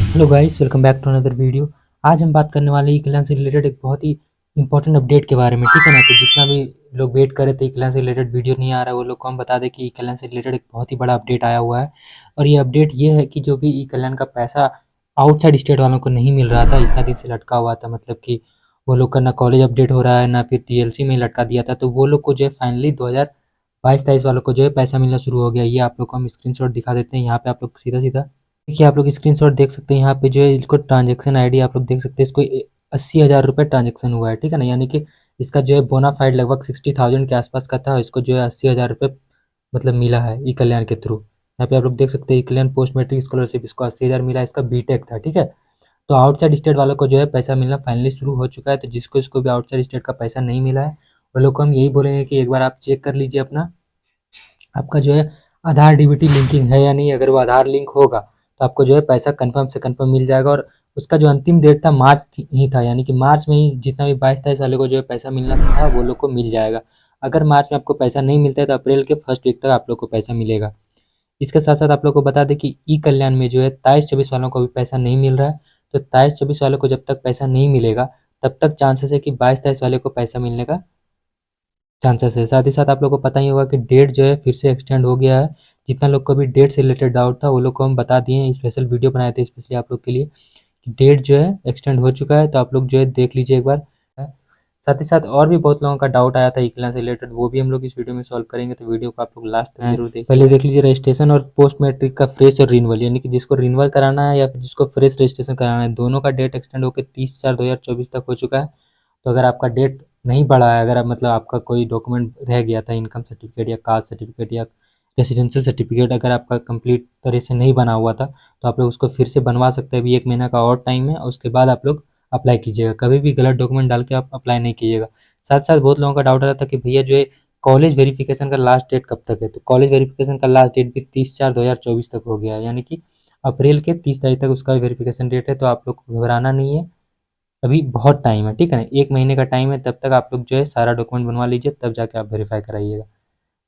Hello guys, welcome back to another video. आज हम बात करने वाले हैं ई-कल्याण से रिलेटेड एक बहुत ही इंपॉर्टेंट अपडेट के बारे में, ठीक है ना। तो जितना भी लोग वेट कर रहे थे ई-कल्याण से रिलेटेड वीडियो नहीं आ रहा है, वो लोग को हम बता दें कि ई-कल्याण से रिलेटेड एक बहुत ही बड़ा अपडेट आया हुआ है। और ये अपडेट ये है कि जो भी ई-कल्याण का पैसा आउटसाइड स्टेट वालों को नहीं मिल रहा था, इतना दिन से लटका हुआ था, मतलब कि वो लोग का ना कॉलेज अपडेट हो रहा है, ना फिर टीएलसी में लटका दिया था, तो वो लोग को जो है फाइनली 2022-23 वालों को जो है पैसा मिलना शुरू हो गया। ये आप लोग को हम स्क्रीनशॉट दिखा देते हैं। यहाँ पे आप लोग सीधा सीधा देखिए, आप लोग स्क्रीनशॉट देख सकते हैं। यहाँ पे जो है इसको ट्रांजैक्शन आईडी आप लोग देख सकते हैं। इसको 80,000 रुपये ट्रांजैक्शन हुआ है, ठीक है ना। यानी कि इसका जो है बोनाफाइड लगभग 60,000 के आसपास का था, और इसको जो है 80,000 रुपये मतलब मिला है ई कल्याण के थ्रू। यहाँ पे आप लोग देख सकते हैं ई कल्याण पोस्ट मैट्रिक स्कॉलरशिप, इसको 80,000 मिला है। इसका बीटेक था, ठीक है। तो आउटसाइड स्टेट वालों को जो है पैसा मिलना फाइनली शुरू हो चुका है। तो जिसको इसको भी आउटसाइड स्टेट का पैसा नहीं मिला है, वो लोग को हम यही बोलेंगे कि एक बार आप चेक कर लीजिए अपना, आपका जो है आधार डीबीटी लिंकिंग है या नहीं। अगर वो आधार लिंक होगा तो आपको जो है पैसा कंफर्म से कंफर्म मिल जाएगा। और उसका जो अंतिम डेट था मार्च ही था, यानी कि मार्च में ही जितना भी 22-23 वाले को जो है पैसा मिलना था वो लोग को मिल जाएगा। अगर मार्च में आपको पैसा नहीं मिलता है तो अप्रैल के फर्स्ट वीक तक आप लोग को पैसा मिलेगा। इसके साथ साथ आप लोग को बता दें कि ई कल्याण में जो है 23-24 वालों को भी पैसा नहीं मिल रहा है। तो 23-24 वालों को जब तक पैसा नहीं मिलेगा तब तक चांसेस है कि 22-23 वाले को पैसा मिलने का चांसेस है। साथ ही साथ आप लोग को पता ही होगा कि डेट जो है फिर से एक्सटेंड हो गया है। जितना लोग को भी डेट से रिलेटेड डाउट था वो लोग को हम बता दिए हैं, स्पेशल वीडियो बनाए थे स्पेशली आप लोग के लिए कि डेट जो है एक्सटेंड हो चुका है। तो आप लोग जो है देख लीजिए एक बार। साथ ही साथ और भी बहुत लोगों का डाउट आया था ई-कल्याण से रिलेटेड, वो भी हम लोग इस वीडियो में सॉल्व करेंगे। तो वीडियो को आप लोग लास्ट तक जरूर देखें। पहले देख लीजिए रजिस्ट्रेशन और पोस्ट मैट्रिक का फ्रेश और रिन्यूअल, यानी कि जिसको रिन्यूअल कराना है या फिर जिसको फ्रेश रजिस्ट्रेशन कराना है, दोनों का डेट एक्सटेंड होकर 30/4/2024 तक हो चुका है। तो अगर आपका डेट नहीं बढ़ा है, अगर आप मतलब आपका कोई डॉक्यूमेंट रह गया था, इनकम सर्टिफिकेट या कास्ट सर्टिफिकेट या रेसिडेंशियल सर्टिफिकेट, अगर आपका कंप्लीट तरह से नहीं बना हुआ था, तो आप लोग उसको फिर से बनवा सकते हैं। अभी 1 महीना का और टाइम है, और उसके बाद आप लोग अप्लाई कीजिएगा। कभी भी गलत डॉक्यूमेंट डाल के आप अप्लाई नहीं कीजिएगा। साथ साथ बहुत लोगों का डाउट आ रहा था कि भैया जो है कॉलेज वेरिफिकेशन का लास्ट डेट कब तक है। तो कॉलेज वेरिफिकेशन का लास्ट डेट भी 30/4/2024 तक हो गया है, यानी कि अप्रैल के 30 तारीख तक उसका वेरिफिकेशन डेट है। तो आप लोग को घबराना नहीं है, अभी बहुत टाइम है, ठीक है ना। 1 महीने का टाइम है, तब तक आप लोग जो है सारा डॉक्यूमेंट बनवा लीजिए, तब जाके आप वेरीफाई कराइएगा।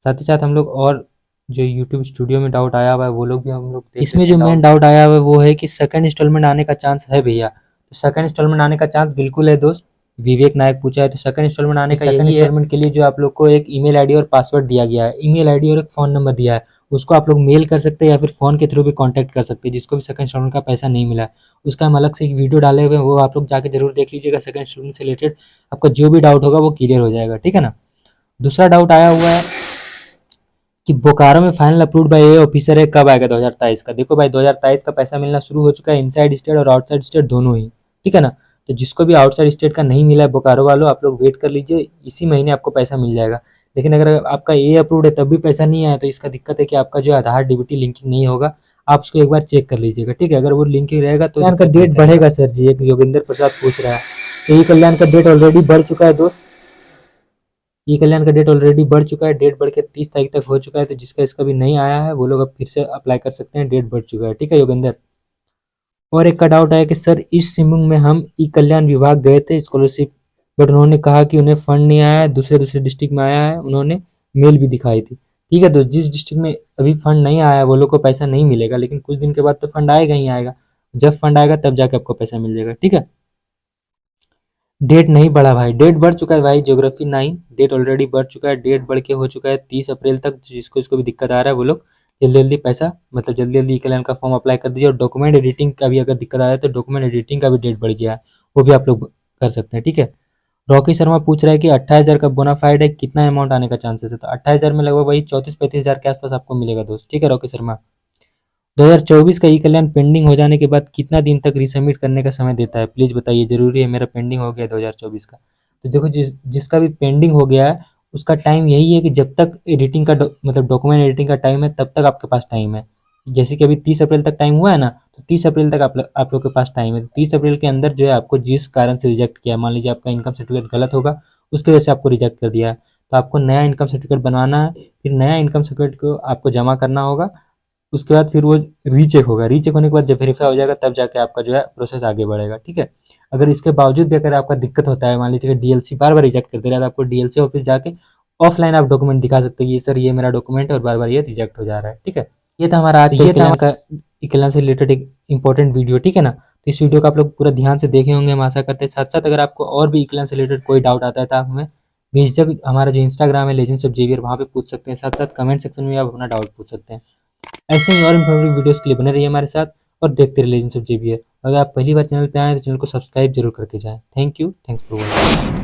साथ ही साथ हम लोग और जो यूट्यूब स्टूडियो में डाउट आया हुआ है वो लोग भी हम लोग देख इसमें जो मेन डाउट आया हुआ है वो है कि सेकंड इंस्टॉलमेंट आने का चांस है भैया। तो सेकंड इंस्टॉलमेंट आने का चांस बिल्कुल है दोस्त। विवेक नायक पूछा है, तो सेकंड इंस्टॉलमेंट आने का सेकंड इंस्टॉलमेंट के लिए जो आप लोग को एक ईमेल आईडी और पासवर्ड दिया गया है, ईमेल आईडी और एक फ़ोन नंबर दिया है। उसको आप लोग मेल कर सकते हैं या फिर फ़ोन के थ्रू भी कॉन्टैक्ट कर सकते हैं, जिसको भी सेकंड इंस्टॉलमेंट का पैसा नहीं मिला है। उसका हम अलग से एक वीडियो डाले हुए हैं, वो आप लोग जाके जरूर देख लीजिएगा। सेकंड इंस्टॉलमेंट से रिलेटेड आपका जो भी डाउट होगा वो क्लियर हो जाएगा, ठीक है ना। दूसरा डाउट आया हुआ है कि बोकारो में final approved by A officer है, कब आएगा 2023 का। देखो भाई, 2023 का पैसा मिलना शुरू हो चुका है, इनसाइड स्टेट और आउटसाइड स्टेट दोनों ही, ठीक है ना। तो जिसको भी आउटसाइड स्टेट का नहीं मिला है बोकारो वालों, आप लोग वेट कर लीजिए, इसी महीने आपको पैसा मिल जाएगा। लेकिन अगर आपका ए अप्रूव्ड है तब भी पैसा नहीं आया, तो इसका दिक्कत है कि आपका जो आधार डीबीटी लिंकिंग नहीं होगा। आप उसको एक बार चेक कर लीजिएगा, ठीक है। अगर वो लिंकिंग रहेगा तो कल्याण का डेट बढ़ेगा सर जी, एक योगेंद्र प्रसाद पूछ रहा है। तो ये कल्याण का डेट ऑलरेडी बढ़ चुका है दोस्त। ई कल्याण का डेट ऑलरेडी बढ़ चुका है, डेट बढ़ के 30 तारीख तक हो चुका है। तो जिसका इसका भी नहीं आया है वो लोग अब फिर से अप्लाई कर सकते हैं, डेट बढ़ चुका है, ठीक है योगेंद्र। और एक का डाउट आया कि सर इस सिमुंग में हम ई कल्याण विभाग गए थे स्कॉलरशिप, बट उन्होंने कहा कि उन्हें फंड नहीं आया है, दूसरे दूसरे डिस्ट्रिक्ट में आया है, उन्होंने मेल भी दिखाई थी। ठीक है, तो जिस डिस्ट्रिक्ट में अभी फंड नहीं आया है वो लोग को पैसा नहीं मिलेगा, लेकिन कुछ दिन के बाद तो फंड आएगा ही आएगा। जब फंड आएगा तब जाके आपको पैसा मिल जाएगा, ठीक है। डेट नहीं बढ़ा भाई, डेट बढ़ चुका है भाई। ज्योग्राफी 9 डेट ऑलरेडी बढ़ चुका है, डेट बढ़ के हो चुका है 30 अप्रैल तक। जिसको इसको भी दिक्कत आ रहा है वो लोग जल्दी जल्दी पैसा मतलब जल्दी जल्दी कल्याण का फॉर्म अप्लाई कर दीजिए। और डॉक्यूमेंट एडिटिंग का भी अगर दिक्कत आ रहा है तो डॉक्यूमेंट एडिटिंग का भी डेट बढ़ गया है, वो भी आप लोग कर सकते हैं, ठीक है। रॉकी शर्मा पूछ रहा है कि 28,000 का बोनाफाइड है, कितना अमाउंट आने का चांसेस है। तो 28,000 में लगभग वही 34-35,000 के आसपास आपको मिलेगा दोस्त, ठीक है रॉकी शर्मा। 2024 का ई कल्याण पेंडिंग हो जाने के बाद कितना दिन तक रीसबमिट करने का समय देता है, प्लीज़ बताइए, ज़रूरी है, मेरा पेंडिंग हो गया 2024 का। तो देखो जिसका भी पेंडिंग हो गया है उसका टाइम यही है कि जब तक एडिटिंग का मतलब डॉक्यूमेंट एडिटिंग का टाइम है तब तक आपके पास टाइम है। जैसे कि अभी 30 अप्रैल तक टाइम हुआ है ना, तो 30 अप्रैल तक आप लोग के पास टाइम है। 30 अप्रैल के अंदर जो है आपको जिस कारण से रिजेक्ट किया, मान लीजिए आपका इनकम सर्टिफिकेट गलत होगा, उसकी वजह से आपको रिजेक्ट कर दिया है, तो आपको नया इनकम सर्टिफिकेट बनवाना है। फिर नया इनकम सर्टिफिकेट को आपको जमा करना होगा। उसके बाद फिर वो रीचेक होगा, रीचेक होने के बाद जब वेरीफाई हो जाएगा तब जाके आपका जो है प्रोसेस आगे बढ़ेगा, ठीक है। अगर इसके बावजूद भी अगर आपका दिक्कत होता है, मान लीजिए कि डीएलसी बार बार रिजेक्ट कर दे रहा है, तो आपको डीएलसी ऑफिस जाके ऑफलाइन आप डॉक्यूमेंट दिखा सकते हैं कि ये सर ये मेरा डॉक्यूमेंट है और बार बार ये रिजेक्ट हो जा रहा है, ठीक है। ये था हमारा आज का इक्लान से रिलेटेड एक इंपॉर्टेंट वीडियो, ठीक है ना। तो इस वीडियो को आप लोग पूरा ध्यान से देखे होंगे, हम आशा करते हैं। साथ साथ अगर आपको और भी इक्लान से रिलेटेड कोई डाउट आता है तो आप हमें बेझिझक हमारा जो इंस्टाग्राम है लेजेंड्स ऑफ जेवियर, वहाँ पे पूछ सकते हैं। साथ साथ कमेंट सेक्शन में आप अपना डाउट पूछ सकते हैं। ऐसे ही और इन्फॉर्मेटिव वीडियोस के लिए बने रहिए हमारे साथ और देखते रहिए लेजेंड्स ऑफ जेवियर। अगर आप पहली बार चैनल पे आए तो चैनल को सब्सक्राइब जरूर करके जाएं। Thank you, thanks for watching.